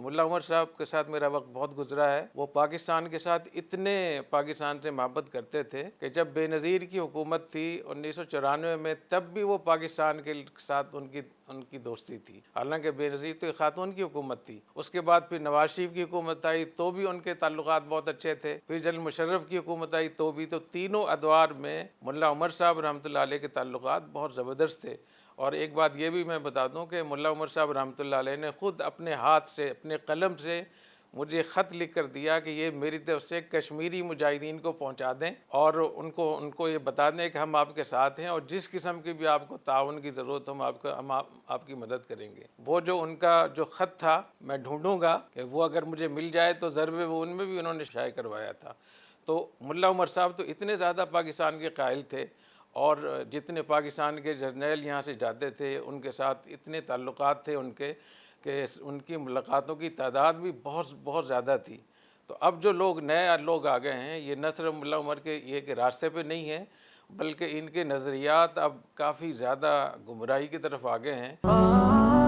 मुल्ला उमर साहब के साथ मेरा वक्त बहुत गुजरा है। वो पाकिस्तान के साथ इतने पाकिस्तान से मोहब्बत करते थे कि जब बेनज़ीर की हुकूमत थी 1994 में, तब भी वो पाकिस्तान के साथ उनकी उनकी दोस्ती थी। हालांकि बेनज़ीर तो एक खातून की हुकूमत थी। उसके बाद फिर नवाज शरीफ की हुकूमत आई तो भी उनके ताल्लुकात बहुत अच्छे थे। फिर जनरल मुशर्रफ की हुकूमत आई तो भी। तो तीनों अदवार में मुल्ला उमर साहब रहमतुल्लाह अलैह के ताल्लुकात बहुत ज़बरदस्त थे। और एक बात ये भी मैं बता दूं कि मुल्ला उमर साहब रहमतुल्लाह अलैह ने ख़ुद अपने हाथ से, अपने कलम से मुझे ख़त लिख कर दिया कि ये मेरी तरफ से कश्मीरी मुजाहिदीन को पहुंचा दें और उनको ये बता दें कि हम आपके साथ हैं और जिस किस्म की भी आपको ताउन की ज़रूरत हो हम आपकी मदद करेंगे। वो जो उनका जो ख़त था मैं ढूंढूंगा कि वो अगर मुझे मिल जाए तो ज़रबे वो उनमें भी उन्होंने शाये करवाया था। तो मुल्ला उमर साहब तो इतने ज़्यादा पाकिस्तान के कायल थे और जितने पाकिस्तान के जर्नैल यहाँ से जाते थे उनके साथ इतने ताल्लुकात थे उनके कि उनकी मुलाकातों की तादाद भी बहुत बहुत ज़्यादा थी। तो अब जो लोग नए लोग आ गए हैं, ये न सिर्फ मुल्ला उमर के ये के रास्ते पे नहीं हैं, बल्कि इनके नज़रियात अब काफ़ी ज़्यादा गुमराही की तरफ आ गए हैं।